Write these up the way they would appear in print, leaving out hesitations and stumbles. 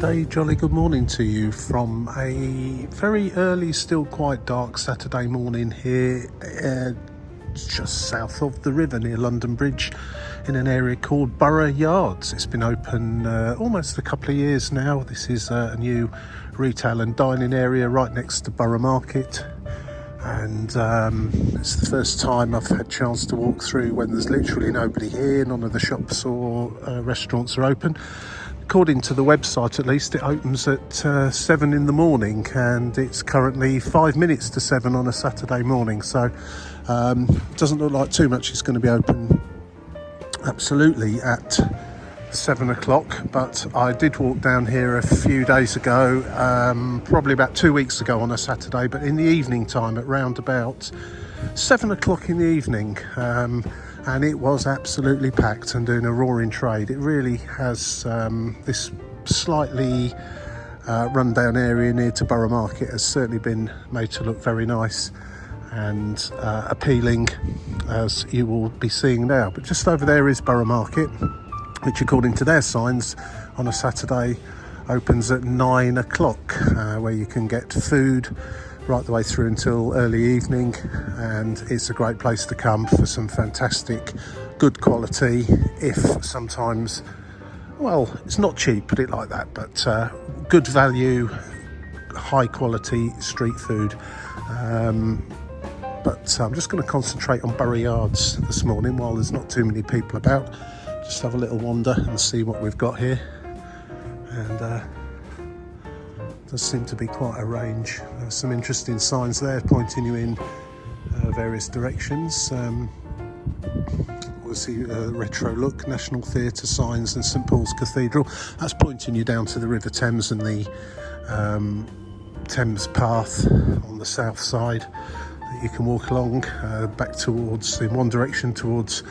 and a jolly good morning to you from a very early, still quite dark Saturday morning here just south of the river near London Bridge in an area called Borough Yards. It's been open almost a couple of years now. This is a new retail and dining area right next to Borough Market, and it's the first time I've had a chance to walk through when there's literally nobody here. None of the shops or restaurants are open. According to the website, at least, it opens at 7 in the morning, and it's currently 5 minutes to 7 on a Saturday morning, so doesn't look like too much is going to be open absolutely at 7 o'clock. But I did walk down here a few days ago, probably about 2 weeks ago on a Saturday, but in the evening time at round about 7 o'clock in the evening, and it was absolutely packed and doing a roaring trade. It really has this slightly run-down area near to Borough Market has certainly been made to look very nice and appealing, as you will be seeing now. But just over there is Borough Market, which according to their signs on a Saturday opens at 9 o'clock, where you can get food right the way through until early evening, and it's a great place to come for some fantastic good quality, if sometimes, well, it's not cheap, put it like that, but good value, high quality street food. But I'm just going to concentrate on Borough Yards this morning while there's not too many people about. Just have a little wander and see what we've got here, and does seem to be quite a range. There's some interesting signs there pointing you in various directions. We'll see a retro look, National Theatre signs and St Paul's Cathedral. That's pointing you down to the River Thames and the Thames Path on the south side that you can walk along back towards, in one direction towards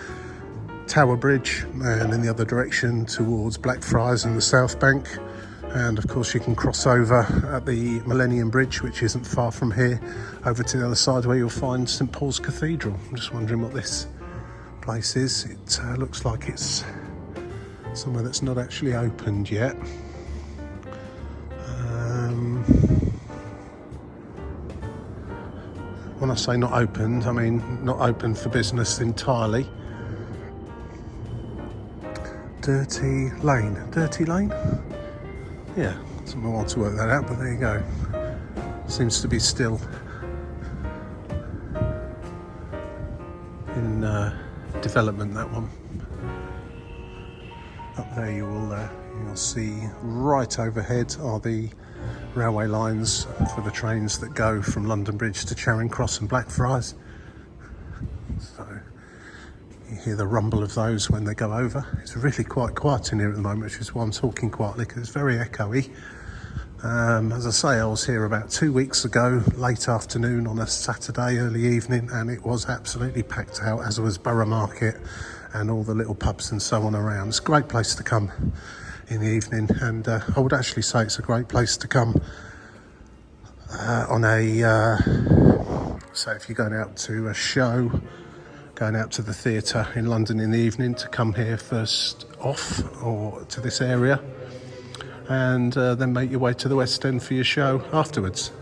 Tower Bridge, and in the other direction towards Blackfriars and the South Bank. And of course you can cross over at the Millennium Bridge, which isn't far from here, over to the other side where you'll find St Paul's Cathedral. I'm just wondering what this place is. It looks like it's somewhere that's not actually opened yet. When I say not opened, I mean not open for business entirely. Dirty Lane. Yeah, someone wants to work that out, but there you go. Seems to be still in development, that one. Up there you'll see right overhead are the railway lines for the trains that go from London Bridge to Charing Cross and Blackfriars. So you hear the rumble of those when they go over. It's really quite quiet in here at the moment, which is why I'm talking quietly, because it's very echoey. As I say, I was here about 2 weeks ago, late afternoon on a Saturday, early evening, and it was absolutely packed out, as was Borough Market and all the little pubs and so on around. It's a great place to come in the evening, and I would actually say it's a great place to come on a, so if you're going out to a show, going out to the theatre in London in the evening, to come here first off, or to this area, and then make your way to the West End for your show afterwards.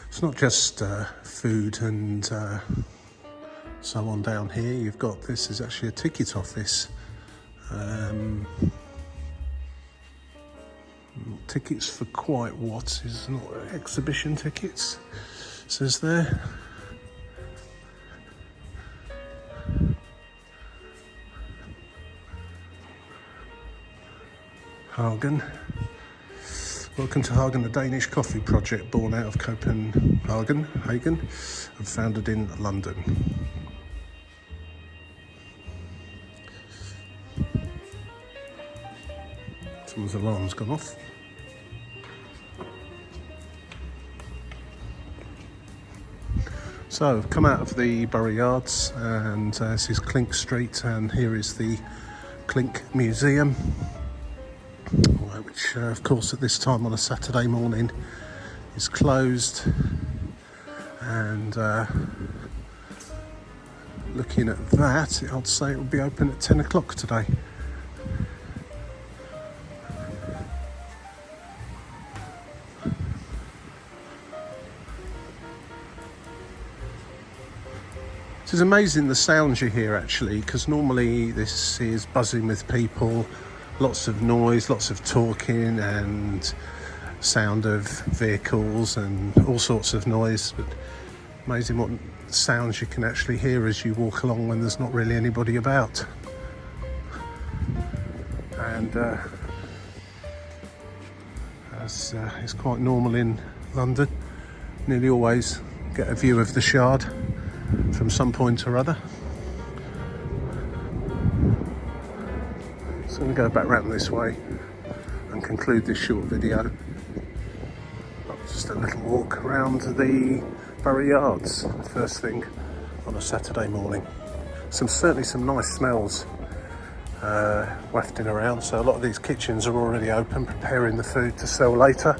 It's not just food and so on down here. You've got, this is actually a ticket office. Tickets for quite what is not exhibition tickets, says there. Hagen. Welcome to Hagen, a Danish coffee project born out of Copenhagen, and founded in London. Someone's alarm's gone off. So I've come out of the Borough Yards, and this is Clink Street, and here is the Clink Museum, which of course at this time on a Saturday morning is closed, and looking at that, I'd say it will be open at 10 o'clock today. It's amazing the sounds you hear actually, because normally this is buzzing with people, lots of noise, lots of talking and sound of vehicles and all sorts of noise, but amazing what sounds you can actually hear as you walk along when there's not really anybody about. And as is quite normal in London, nearly always get a view of the Shard from some point or other. So I'm going to go back round this way and conclude this short video. Just a little walk around the Borough Yards first thing on a Saturday morning. Certainly some nice smells wafting around, so a lot of these kitchens are already open, preparing the food to sell later.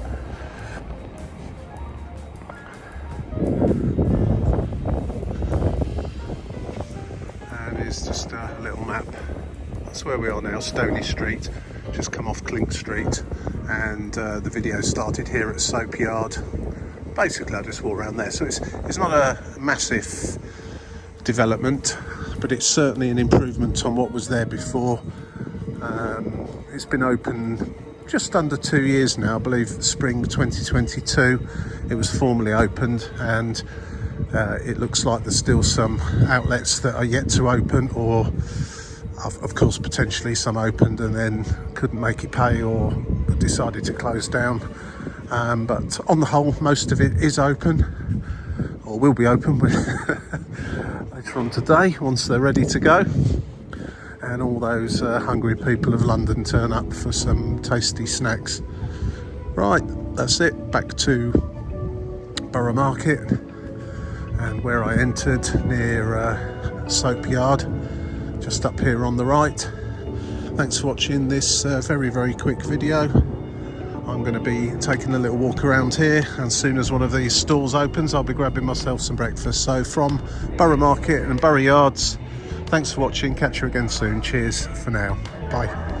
It's just a little map. That's where we are now, Stony Street. Just come off Clink Street, and the video started here at Southwark Yard. Basically I just walk around there, so it's not a massive development, but it's certainly an improvement on what was there before. It's been open just under 2 years now, I believe spring 2022 it was formally opened, and it looks like there's still some outlets that are yet to open, or of course potentially some opened and then couldn't make it pay or decided to close down. But on the whole, most of it is open, or will be open later on today once they're ready to go, and all those hungry people of London turn up for some tasty snacks. Right, that's it. Back to Borough Market, and where I entered near Southwark Yard, just up here on the right. Thanks for watching this very quick video. I'm going to be taking a little walk around here, and as soon as one of these stalls opens I'll be grabbing myself some breakfast. So from Borough Market and Borough Yards, thanks for watching, catch you again soon, cheers for now, bye.